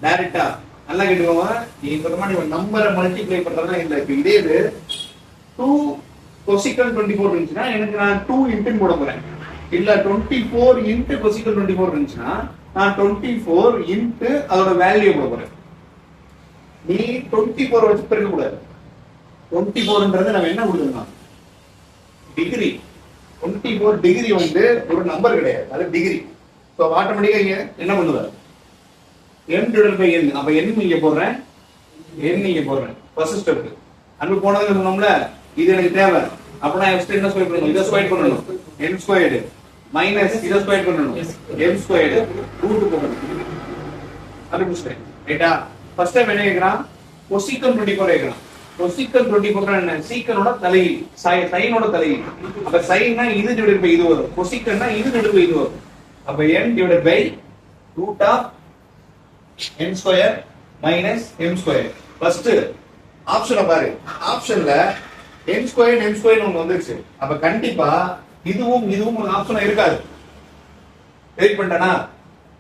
டைரக்டா நல்லா கேட்டுக்கோங்க. இந்த மாதிரி நம்பரை மல்டிப்ளை பண்றதா இல்ல. இப்ப இதே இது 2 கொசிக்கல் 24 இருந்துச்சுன்னா எனக்கு நான் 2 இன்ட்டு போட போறேன். இல்ல 24 இன்ட்டு கொசிக்கல் 24 இருந்துச்சுன்னா நான் 24 இன்ட்டு அதோட வேல்யூ போட போறேன். நீ 24 வச்சு பெருக்க கூடாது. 24ன்றது நம்ம என்ன கொடுத்துருக்கோம்? டிகிரி. 24 டிகிரி வந்து ஒரு நம்பர் கிடையாது, அது டிகிரி. சோ ஆட்டோமேட்டிக்கா இங்க என்ன பண்ணுவாரு? n divided by n. அப்ப n இங்க போடுறேன், n இங்க போடுறேன். First step. அங்க போனதுக்கு சொன்னோம்ல, இது எனக்கு தேவை. அப்ப நான் எக்ஸ்ட்ரா என்ன ஸ்கொயர் பண்ணணும்? இத ஸ்கொயர் பண்ணணும். n ஸ்கொயர்டு மைனஸ் இத ஸ்கொயர் பண்ணணும். n ஸ்கொயர்டு ரூட் போடணும். அது புரியுது ரைட்டா? ஃபர்ஸ்ட் டைம் என்ன கேக்குறான்? கொசிக்கல் 24 கேக்குறான். கொசிக்கல் 24 என்ன? சீக்கனோட தலைகீழ், சைனோட தலைகீழ். அப்ப சைன்னா இது டிவைடட் பை இது வரும், கொசிக்கல்னா இது டிவைடட் பை இது வரும். அப்ப n divided by root of n square minus m square. First ஆப்ஷனை பாரு. ஆப்ஷன்ல n ஸ்கொயர் ஒன்னு வந்துருச்சு. அப்ப கண்டிப்பா இதுவும் இதுவும் ஒரு ஆப்ஷனா இருக்காது. வெயிட் பண்ணிட்டேனா?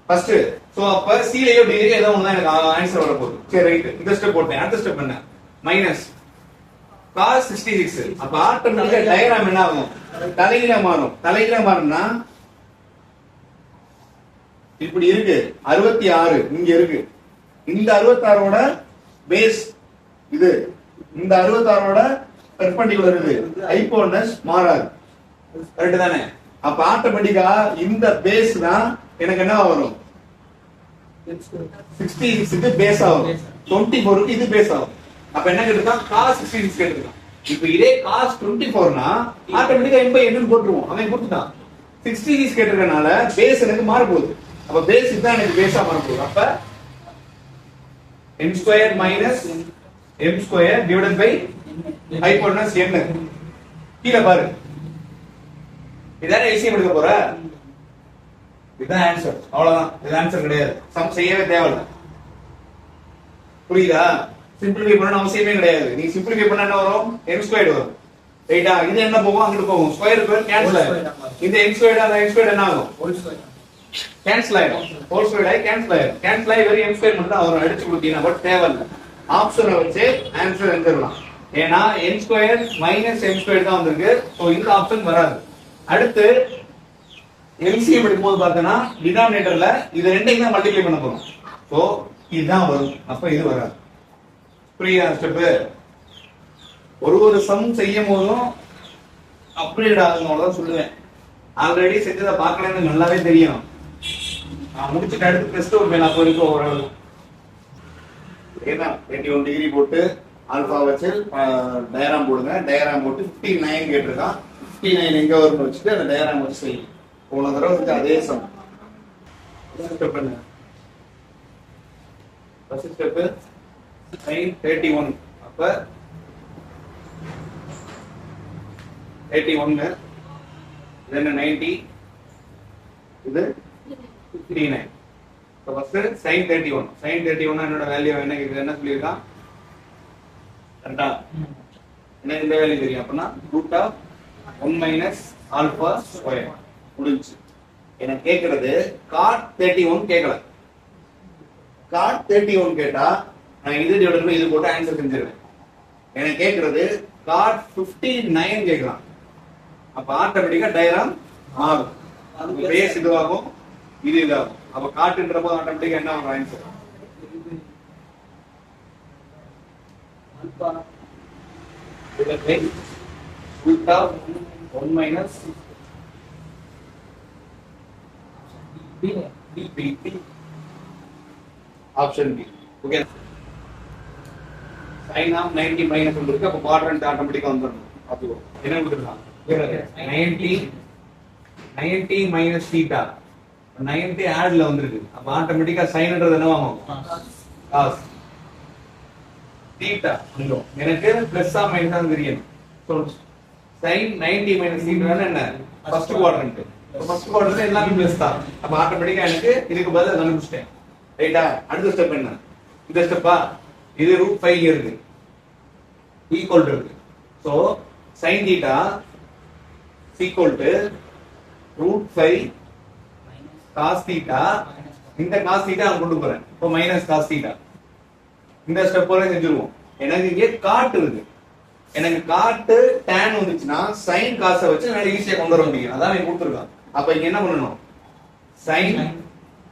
ஃபர்ஸ்ட் சோ அப்ப c லயோ d லயோ ஏதோ ஒண்ணு தான் எனக்கு ஆன்சர் வர போகுது. சரி ரைட், இந்த ஸ்டெப் போட்டேன். அடுத்த ஸ்டெப் என்ன? Minus cos 66. அப்ப ஆட்டோமேட்டிக்கா டயகிராம் என்ன ஆகும்? தலைகீழா மாறும். தலைகீழா மாறும்னா இப்படி இருக்கு, 66 இங்க இருக்கு. இந்த 66ஓட பேஸ் இது, இந்த 66ஓட பெர்பெண்டிகுலர் இது. ஹைபோடனஸ் மாறாது. கரெக்ட் தானே? அப்ப ஆட்டோமேட்டிக்கா இந்த பேஸ் தான் எனக்கு என்ன வரும்? 66 க்கு பேஸ் ஆகும், 24 க்கு இது பேஸ் ஆகும். அப்ப என்ன கேட்டிருக்கான்? cos 66 கேட்டிருக்கான். இப்போ இதே cos 24 னா ஆட்டோமேட்டிக்கா m by n ன்னு போட்டுருவோம். அவன் கொடுத்துட்டான். 66 கேட்டிருக்கனால பேஸ் எனக்கு மாற போகுது. அப்ப பேஸ் இதுதான் எனக்கு பேஸா மாற போகுது. அப்ப n square minus m square divided by hypotenuse n. கீழ பாரு, இதானே எல்சிஎம் எடுக்க போற. இதுதான் ஆன்சர், அவ்வளவுதான். இது ஆன்சர் கிடையாது, சம் செய்யவே தேவையில்லை. புரியுதா? சிம்பிளிஃபை பண்ண அவசியமே கிடையாது. நீ சிம்பிளிஃபை பண்ணா என்ன வரும்? n ஸ்கொயர் வரும். ரைட்டா? இது என்ன போகும்? அங்கிட்டு போகும். ஸ்கொயர் கேன்சல் ஆகும். இந்த n ஸ்கொயர் அந்த n ஸ்கொயர் என்ன ஆகும்? ஹோல் ஸ்கொயர் கேன்சல் ஆயிடும். ஹோல் ஸ்கொயர் ஆகி கேன்சல் ஆயிடும். கேன்சல் ஆகி வெறும் m ஸ்கொயர் மட்டும் தான் வரும். அடிச்சு கொடுத்தீங்கன்னா பட் தேவையில்லை. ஆப்ஷனை வச்சு ஆன்சர் எழுதிடலாம். ஏன்னா n square minus m square தான் வந்திருக்கு. சோ இந்த ஆப்ஷன் வராது. அடுத்து எல்சிஎம் எடுக்கும்போது பார்த்தனா டினாமினேட்டர்ல இது ரெண்டையும் தான் மல்டிப்ளை பண்ண போறோம். சோ இதுதான் வரும். அப்ப இது வராது. புரியுதா ஸ்டெப்? ஒரு சம் செய்யும் போதும் அப்கிரேட் ஆகும்னு தான் சொல்லுவேன். ஆல்ரெடி செஞ்சதை பார்க்கலன்னு நல்லாவே தெரியும். நான் முடிச்சுட்டு அடுத்து டெஸ்ட் வைப்பேன். அப்போ இருக்கு ஓரளவு ஏன்னா 21 டிகிரி போட்டு ஆல்பா வச்சு டயராம் போடுங்க. டயராம் போட்டு 59 கேட்டிருக்கான். 59 எங்க வரும்னு வச்சுட்டு அந்த டயராம் வச்சு செய்யும். போன தடவை வந்து அதே சம். ஸ்டெப் என்ன? First step sin 31. அப்ப 81 இது என்ன 90, இது 59. So first sin 31. sin 31 என்னோட வேல்யூ என்ன கேக்குது? என்ன சொல்லிருக்கான்? கரெக்ட்டா? என்ன இந்த வேல்யூ தெரியும். அப்பனா root of 1 minus alpha square முடிஞ்சு. என்ன கேக்குறது? cot 31 கேக்கல. cot 31 கேட்டா நான் இது டிவைடட் பை இது போட்டு ஆன்சர் செஞ்சிருவேன். என்ன கேக்குறது? cot 59 கேக்குறான். அப்ப ஆட்டோமேட்டிக்கா டயகிராம் மாறும். அது பேஸ் இதுவாகும், இது இதாகும். அப்ப காட்டுன்றப்போ ஆட்டோமேட்டிக்கா என்ன ஆகும் answer? Alpha divided by root of 1 minus b. Option B. Okay. sin of 90 minus இருக்கு. அப்ப குவாட்ரண்ட் ஆட்டோமேட்டிக்கா வந்துரும். அப்போ என்ன கொடுத்துறான்? 90 90 மைனஸ் தீட்டா 90 ஆட்ல வந்திருக்கு. அப்ப ஆட்டோமேட்டிக்கா சைன்ன்றது என்னவாகும்? Cos theta. எனக்கு பிளஸ் ஆ மைனஸ் ஆ தெரியணும். சோ sin 90 மைனஸ் தீட்டா என்ன? First quadrant. ஃபர்ஸ்ட் குவாட்ரண்ட் எல்லாமே பிளஸ் தான். அப்ப ஆட்டோமேட்டிக்கா எனக்கு இதுக்கு பதிலா கண்டுபிடிச்சிட்டேன். ரைட்டா? அடுத்த ஸ்டெப் என்ன? இந்த ஸ்டெப்பா இது √5 இருக்கு. ஈக்குவல் இருக்கு. So sin theta equal to √5 cos theta. இந்த cos theta நான் கொண்டு போறேன். இப்போ மைனஸ் cos theta. இந்த ஸ்டெப் போல செஞ்சிருவோம். எனக்கு இங்க காட் இருக்கு. எனக்கு காட் tan வந்துச்சுன்னா sin cos வச்சு என்னால ஈஸியா கொண்டு வர முடியும். அதான் நான் கொடுத்திருக்கேன். அப்ப இங்க என்ன பண்ணனும்? sin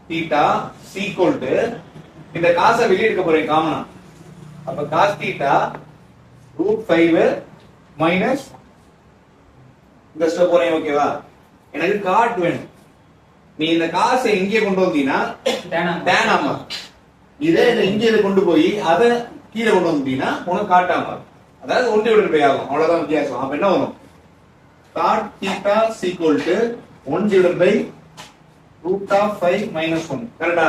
theta equal to இந்த cos வெளிய எடுக்க போறேன் காமனா. அப்ப cos theta √5 மைனஸ் இந்த ஸ்டெப் போறேன். ஓகேவா? எனக்கு காட் வேணும். நீ இந்த காசை இங்கே கொண்டு வந்தீங்கன்னா tan ஆமா. இதை இங்கே கொண்டு போய் அதை கீழே கொண்டு வந்தீங்கன்னா உனக்கு காட்டாம, அதாவது 1/5 ஆகும். அவ்வளவுதான் வித்தியாசம். அப்ப என்ன வரும்? cot theta equal to 1/√5 minus 1. கரெக்டா?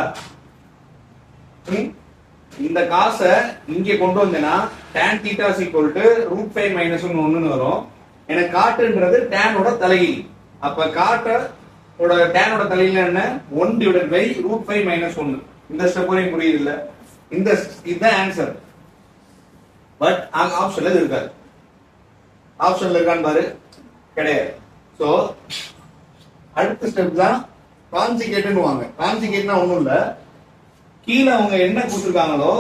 இந்த காசை இங்கே கொண்டு வந்தேன்னா tan theta equal to √5 minus 1 வரும். எனக்கு காட்டுன்றது tan ஓட தலைகீழ். அப்ப காட்டோட tan ஓட தலைகீழ் என்ன? 1/√5 minus 1. இந்த ஸ்டெப் வரையும் புரியுது இல்ல? இதுதான் ஆன்சர். பட் ஆப்ஷன்ல இருக்காது. ஆப்ஷன்ல இருக்கான்னு பாரு, கிடையாது. சோ அடுத்த ஸ்டெப் தான் கான்ஜுகேட்னு வாங்க. கான்ஜுகேட்னா ஒண்ணும் இல்ல, கீழே அவங்க என்ன கொடுத்திருக்காங்களோ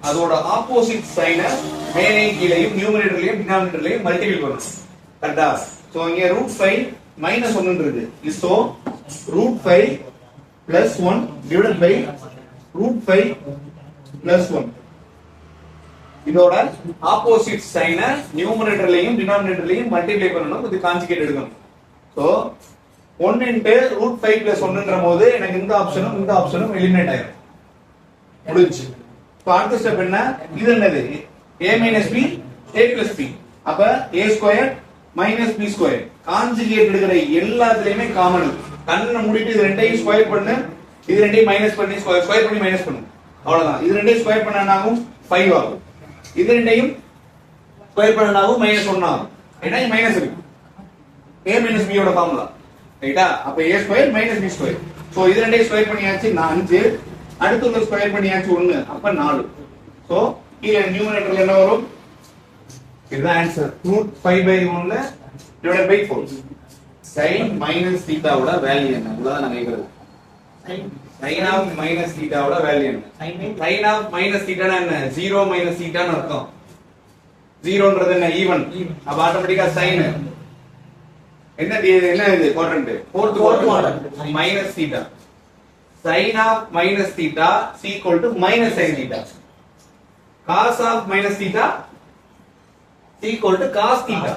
அதோட ஆப்போசிட் சைனை மேலையும் கீழையும் நியூமரேட்டர்லயும் டினாமினேட்டர்லயும் மல்டிபிள் பண்ணணும். கரெக்டா? சோ இங்க √5 minus 1 இருக்கு. So √5 plus 1 divided by √5 plus 1. இதோட ஆப்போசிட் சைனை நியூமரேட்டர்லயும் டினாமினேட்டர்லயும் மல்டிப்ளை பண்ணனும். இது கான்ஜுகேட் எடுக்கணும். சோ 1 into √5 plus 1ன்ற போது எனக்கு இந்த ஆப்ஷனும் எலிமினேட் ஆயிடும். முடிஞ்சு. இப்போ அடுத்த ஸ்டெப் என்ன? இது என்னது? a minus b a plus b. அப்ப a square minus b square. Conjugate எடுக்கிற எல்லாத்துலயுமே காமன். கண்ணை மூடிட்டு இது ரெண்டையும் ஸ்கொயர் பண்ணு, இது ரெண்டையும் மைனஸ் பண்ணி ஸ்கொயர் பண்ணி மைனஸ் பண்ணு. அவ்வளவுதான். இது ரெண்டையும் ஸ்கொயர் பண்ணானாகும் 5 ஆகும். இது ரெண்டையும் ஸ்கொயர் பண்ணானாகும் -1 ஆகும். ஏன்னா மைனஸ் இருக்கு. a minus b யோட ஃபார்முலா. ரைட்டா? அப்ப a square minus b square. So இது ரெண்டையும் ஸ்கொயர் பண்ணியாச்சு 5. அடுத்து ஒரு ஸ்கொயர் பண்ணியாச்சு 1. அப்ப 4. சோ கீழ நியூமரேட்டர்ல என்ன வரும்? இதுதான் answer. √5/1 divided by 4. sin minus theta ஓட வேல்யூ என்ன? உள்ளதா நான் கேக்குறது. sin of minus theta ஓட வேல்யூ என்ன? sin of minus theta என்ன? 0 minus theta ன்னு அர்த்தம். 0ன்றது என்ன? ஈவன். அப்ப ஆட்டோமேட்டிக்கா sin என்ன இது? Quadrant. fourth quadrant minus theta. sin of minus theta equal to minus sin theta. cos of minus theta equal to cos theta.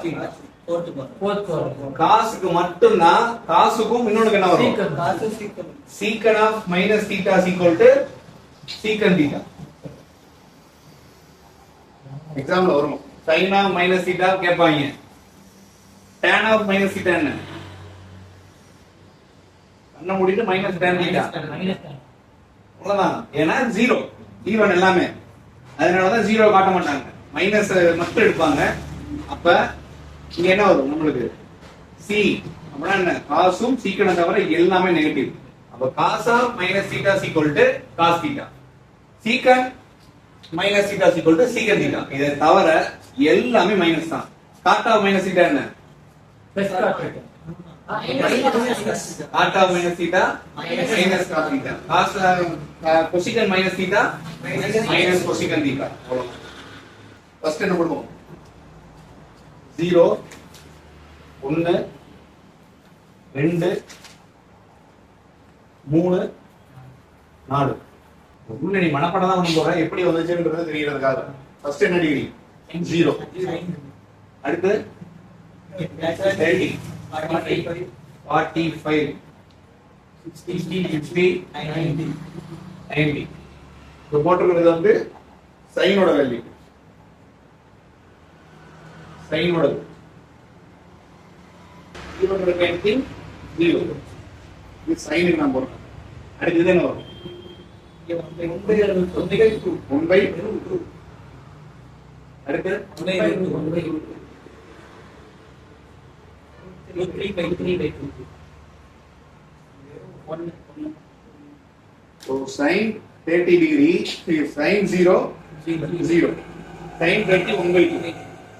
காசுக்கு மட்டும் தான், காசுக்கும் இன்னொன்னு என்ன வரும்? secant of minus theta equal to secant theta. எக்ஸாம்ல வரும். sin of minus theta கேட்பாங்க. tan of minus theta என்ன? கண்ண மூடிட்டு minus tan theta. அவ்வளவுதான். ஏன்னா 0 ஈவன் எல்லாமே. அதனாலதான் 0 காட்ட மாட்டாங்க. மைனஸ் மட்டும் எடுப்பாங்க. அப்ப இங்க என்ன வரும் நம்மளுக்கு? c. அப்படின்னா என்ன? காசும் சீக்கனை தவிர எல்லாமே நெகட்டிவ். அப்ப cos of minus theta equal to cos theta. secant minus theta equal to secant theta. இதை தவிர எல்லாமே மைனஸ் தான். cot of minus theta என்ன? cot of minus theta minus cos theta. cosecant minus theta minus cosecant theta. அவ்வளவுதான். ஃபர்ஸ்ட் என்ன பண்ணுவோம்? 0 1 2 3 4. உள்ள நீ மனப்பாடம் தான் பண்ண போற. எப்படி வந்துச்சுன்றது தெரியறதுக்காக. ஃபர்ஸ்ட் என்ன டிகிரி? 0. அடுத்து 30 45 60 60 90. இப்போ போட்டுக்கிறது வந்து சைனோட வேல்யூ. சைனோட ஈவன் ரிமைனிங் 0. இது சைனுக்கு நான் போடுறேன். அடுத்தது என்ன வரும்? 1 by 2. அடுத்து 1 so sin 30 degree is sin 0 0. Sin 30 1 by 2.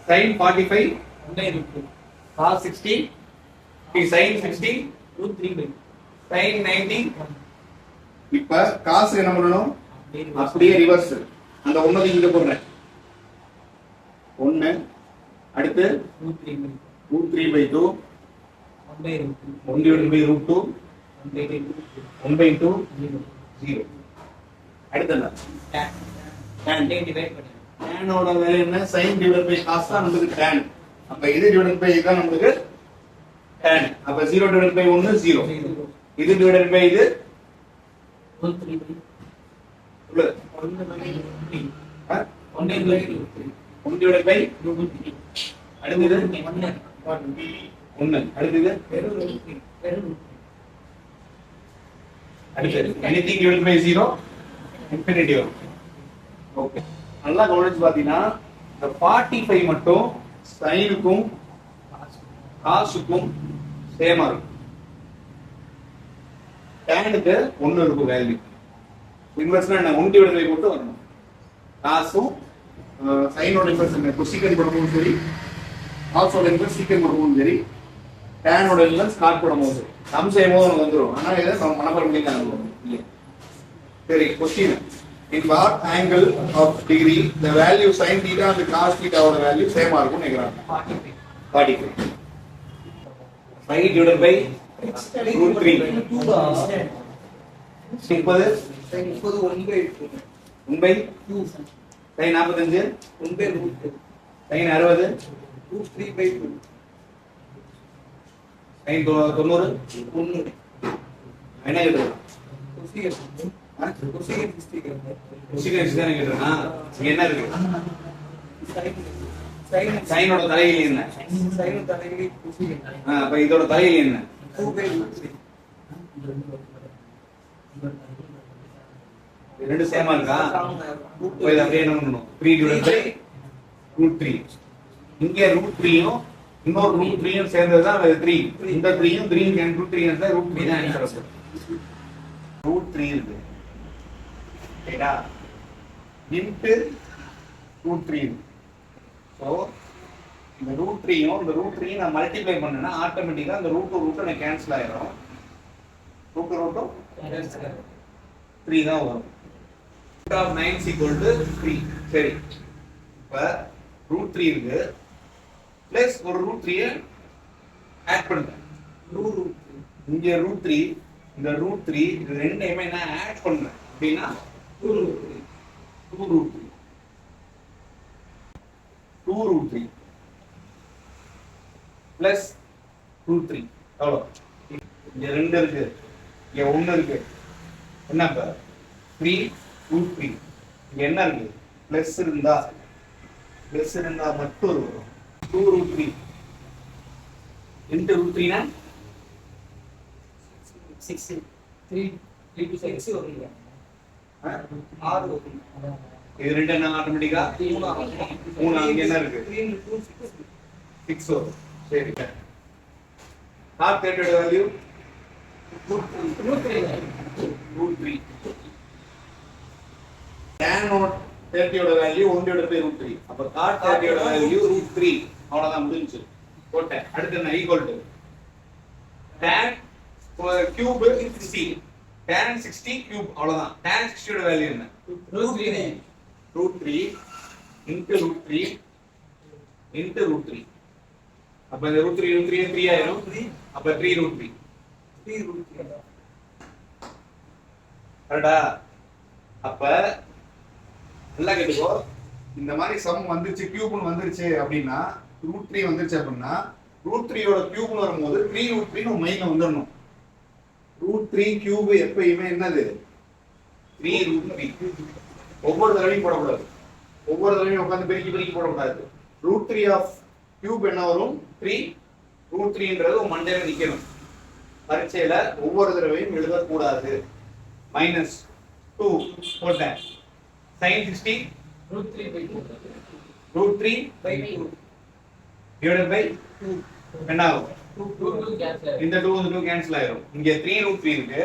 Sin 45 cos 60 is sin 60 sin 90. இப்ப காசு என்ன பண்ணணும்? அப்படியே ரிவர்ஸ். அந்த 1 இங்க போடுறேன். 1 அடுத்து root 3 by 2 1 divided by root 2 1 by 2 0. அடுத்து என்ன? tan ஓட வேல்யூ என்ன? sin divided by cos தான் நமக்கு tan. அப்ப இது divided by இது தான் நமக்கு tan. அப்ப 0 divided by 1 0. இது divided by இது 1 divided by அடுத்தது 1 அடுத்தது anything divided by 0 infinity வரும். ஓகே, நல்லா கவனிச்சு பாத்தீங்கன்னா இந்த 45 மட்டும் சைனுக்கும் காசுக்கும் சேமா இருக்கும். டேனுக்கு 1 இருக்கும் வேல்யூ. இன்வெர்ஸ்னா என்ன? 1 divided by போட்டு வரணும். காசும் சைனோட இன்வெர்ஸ் என்ன? கொசிகன் போடும்போது சரி, காசோட இன்வெர்ஸ் சீக்கன் போடும்போது சரி, டேனோட இன்வெர்ஸ் காட் போடும்போது சரி, சம் செய்யும்போது நமக்கு வந்துடும். ஆனா இதை நம்ம மனப்பாடம் பண்ணி தான் இல்லையா? சரி, question in what angle of degree the value sin theta and cos theta ஓட வேல்யூ சேமா இருக்கும் நினைக்கிறாங்க. 45 5 divided by root 3 30 1 by 2 sin 45 1 by root sin 60 root 3 by 2 sin 90 1 என்ன கேக்குது? என்ன இருக்கு? சைனோட தலையில் என்ன? அப்ப இதோட தலையில் என்ன? ரெண்டு சேமா இருக்கா? இத அப்படியே என்ன பண்ணணும்? 3 divided by root 3. இங்க root 3யும் இன்னொரு root 3யும் சேர்ந்ததுதான் 3. இந்த 3யும் 3யும் கேன் root 3 இருந்தா root 3 தான் ஆன்சர் வரும். root 3 இருக்கு. சரிடா? into root 3. சோ இந்த root 3யும் இந்த root 3யும் நான் மல்டிப்ளை பண்ணேன்னா ஆட்டோமேட்டிக்கா இந்த root நான் கேன்சல் ஆயிடும். root 3 தான் வரும். root of 9 is equal to 3. சரி, இப்ப root 3 இருக்கு பிளஸ் ஒரு root 3 ஆட் பண்ணுங்க. இங்க root 3 இந்த root 3 இது ரெண்டையுமே நான் ஆட் பண்றேன் அப்படின்னா 2 root 3 பிளஸ் root 3 எவ்வளவு? இங்க 2 இருக்கு, இங்க 1 இருக்கு. என்ன இப்ப 3 root 3 இங்க என்ன இருக்கு? பிளஸ் இருந்தா மட்டும் வரும். 2 root 3 into root 3 னா 6 3 to 6 வருங்க. 6 வருங்க. இது ரெண்டு என்ன ஆட்டோமேட்டிக்கா 3 அங்க என்ன இருக்கு? 6 வரும். சரி, cos theta value root 3. tan 30 ஓட வேல்யூ 1 divided by root 3. அப்ப cos 30 ஓட வேல்யூ root 3. அவ்வளவுதான், முடிஞ்சு போட்டேன். அடுத்து என்ன? Equal to tan cube 60. tan 60 cube அவ்வளவுதான். tan 60 ஓட வேல்யூ என்ன? root 3 into root 3 into root 3. அப்ப இந்த root 3 3 ஆயிரும். அப்ப 3 root 3 கரெக்ட்டா? அப்ப நல்லா கேட்டுக்கோ, இந்த மாதிரி சம் வந்துருச்சு, கியூப்னு வந்துருச்சு அப்படின்னா root 3 வந்துருச்சு அப்படின்னா root 3 ஓட கியூப்னு வரும்போது 3 root 3 னு மைண்ட்ல வந்துடணும். root 3 கியூப் எப்பயுமே என்னது? 3 root 3. ஒவ்வொரு தடவையும் போடக்கூடாது, ஒவ்வொரு தடவையும் உட்காந்து பெருக்கி போடக்கூடாது. root 3 ஆஃப் கியூப் என்ன வரும்? 3 root 3ன்றது மண்டையில நிக்கணும். பரீட்சையில ஒவ்வொரு தடவையும் எழுதக்கூடாது. -2 போட்டேன். sin 60 √3/2 divided by 2 என்ன ஆகும்? இந்த 2 இந்த 2 கேன்சல் ஆயிரும். இங்க 3√3 இருக்கு,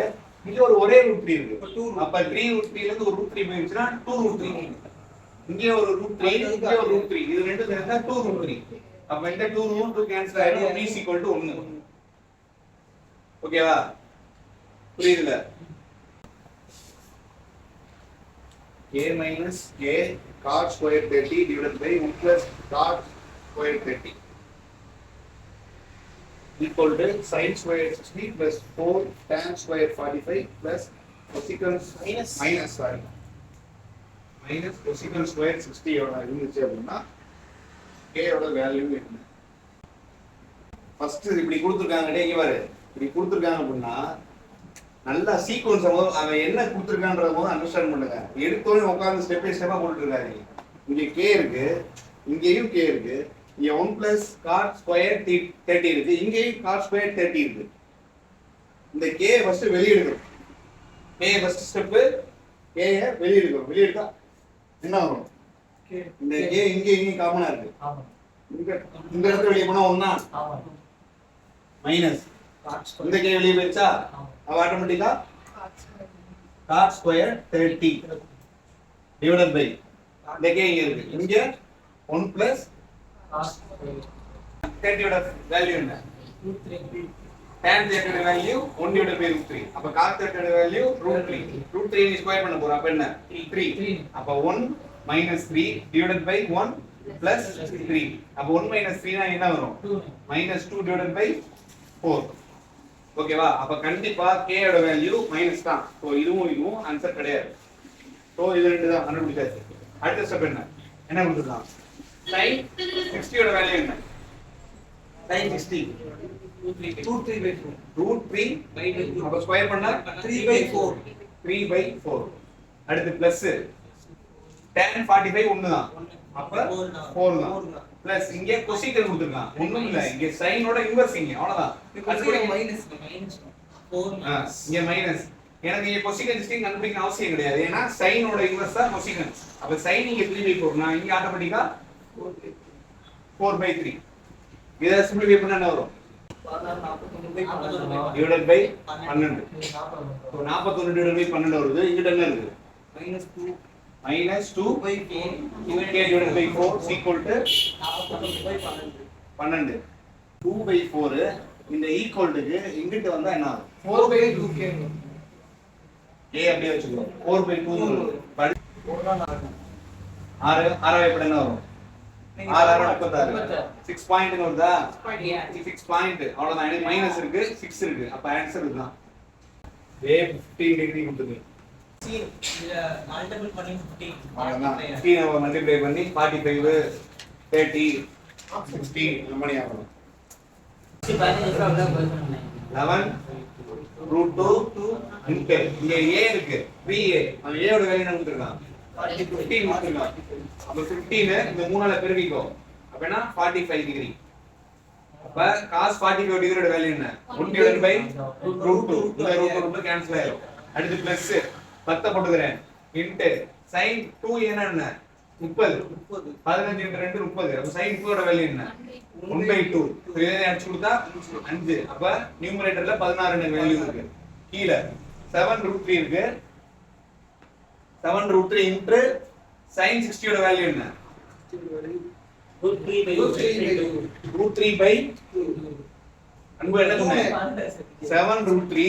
இங்க ஒரே √3 இருக்கு. அப்ப 3√3 ல இருந்து ஒரு √3 போயிடுச்சுனா 2√3. இங்க ஒரு √3 இங்க ஒரு √3, இது ரெண்டும் சேர்ந்தா 2√3. அப்ப இந்த 2 வும் 2 கேன்சல் ஆயிரும். b = 1. ஓகேவா? புரியுதுல? k minus k cot square 30 divided by 1 plus cot square 30 equal to sin square 60 plus 4 tan square 45 plus cosecant minus cosecant square 60 எவ்வளவு இருந்துச்சு அப்படின்னா k ஓட வேல்யூ என்ன? ஃபர்ஸ்ட் இப்படி கொடுத்திருக்காங்க. டேய் இங்க பாரு, இப்படி கொடுத்திருக்காங்க அப்படின்னா நல்லா சீக்வன்ஸ் அவன் என்ன கொடுத்திருக்கான்றத போது அண்டர்ஸ்டாண்ட் பண்ணுங்க. எடுத்தோடனே உட்கார்ந்து ஸ்டெப் பை ஸ்டெப்பா போட்டுட்டு இருக்காரு. இங்க k இருக்கு, இங்கேயும் k இருக்கு, இங்க 1 plus cot square 30 இருக்கு, இங்கேயும் cot square 30 இருக்கு. இந்த k ஃபர்ஸ்ட் வெளிய எடுக்கணும். k ஃபர்ஸ்ட் ஸ்டெப் k ய வெளிய எடுக்கணும். வெளிய எடுத்தா என்ன ஆகும்? இந்த k இங்க காமனா இருக்கு. ஆமா. இந்த இடத்துல வெளிய போனா 1 ஆமா. மைனஸ் இந்த k வெளிய போயிடுச்சா? अब automatically cot square 30 divided by देखिए ये இங்க 1 plus cos 30 ஓட வேல்யூ என்ன? √3. tan 30 ஓட வேல்யூ 1 divided by √3. அப்ப cos 30 ஓட வேல்யூ √3. √3 நீ ஸ்கொயர் பண்ண போற. அப்ப என்ன? 3. அப்ப 1 minus 3 divided by 1 plus 3. அப்ப 1 minus 3 னா என்ன வரும்? -2 divided by 4. ஓகேவா? அப்ப கண்டிப்பா k ஓட வேல்யூ மைனஸ் தான். சோ இதுவும் ஆன்சர் கிடையாது. சோ இது ரெண்டு தான் கண்டுபிடிச்சாச்சு. அடுத்த ஸ்டெப் என்ன கொடுத்துக்கலாம்? sin 60 ஓட வேல்யூ என்ன? sin 60 √3/2 அப்ப ஸ்கொயர் பண்ணா 3/4. அடுத்து பிளஸ் tan 45 ஒன்னு தான். அப்ப 4 தான். பிளஸ் இங்க கொசீக்கன் கொடுத்திருக்கான். ஒண்ணும் இல்ல, இங்க சைனோட இன்வெர்ஸ் இங்க அவ்வளவுதான். அதுக்கு மைனஸ் 4 இங்க மைனஸ். எனக்கு இங்க கொசீக்கன் டிஸ்டிங் கண்டுபிடிக்க அவசியம் கிடையாது. ஏன்னா சைனோட இன்வெர்ஸ் தான் கொசீக்கன். அப்ப சைன் இங்க 3/4 நான் இங்க ஆட்டோமேட்டிக்கா 4/3. இத சிம்பிளிஃபை பண்ணா என்ன வரும்? 41 divided by 12. So 41 divided by 12 வருது. இங்க என்ன இருக்கு? -2/4 k divided by 4 is equal to 12. 2/4 இந்த ஈக்குவல் டுக்கு இங்கிட்ட வந்தா என்ன ஆகும்? 4/2k. k அப்படியே வெச்சுக்கோ. 4/2 6 எப்படி என்ன வரும்? 6 36 6 பாயிண்ட் வருதா? 6 பாயிண்ட் அவ்வளவுதான். எனக்கு மைனஸ் இருக்கு, 6 இருக்கு. அப்ப ஆன்சர் இதுதான். a 15 டிகிரி கொடுத்துருக்கு. மல்டிபிள் பண்ணி 15 மல்டிப்ளை பண்ணி 45 30 60 இந்த மாதிரி ஆகும். 11√2 இன்டு இங்க a இருக்கு 3a. அந்த a ஓட வேல்யூ என்ன கொடுத்திருக்கான்? 15 கொடுத்திருக்கான். அப்ப 15 இந்த 3 ஆல பெருக்கிக்கோ. அப்ப என்ன 45 டிகிரி. அப்ப cos 45 டிகிரியோட வேல்யூ என்ன? 1 divided by √2. இந்த √2 கேன்சல் ஆயிடும். அடுத்து பிளஸ் 10 போட்டுக்கிறேன். இன்டு sin 2 என்ன 30. 15 into 2 30. அப்ப sin 2 ஓட வேல்யூ என்ன? 1/2. இதை அடிச்சு கொடுத்தா 5. அப்ப நியூமரேட்டர்ல 16 ன்ற வேல்யூ இருக்கு. கீழ 7√3 இருக்கு. 7√3 into sin 60 ஓட வேல்யூ என்ன? √3/2. அன்பு என்ன சொன்னே? 7√3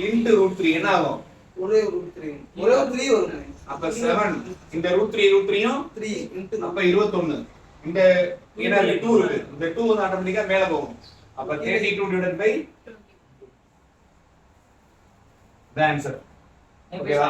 into √3 என்ன ஆகும்? ஒரே √3 வரும். அப்ப 7 இந்த √3யும் 3 into அப்ப 21. இந்த ஏனா 2 இருக்கு. இந்த 2 வந்து ஆட்டோமேட்டிக்கா மேல போகும். அப்ப 32 divided by the answer. ஓகேவா?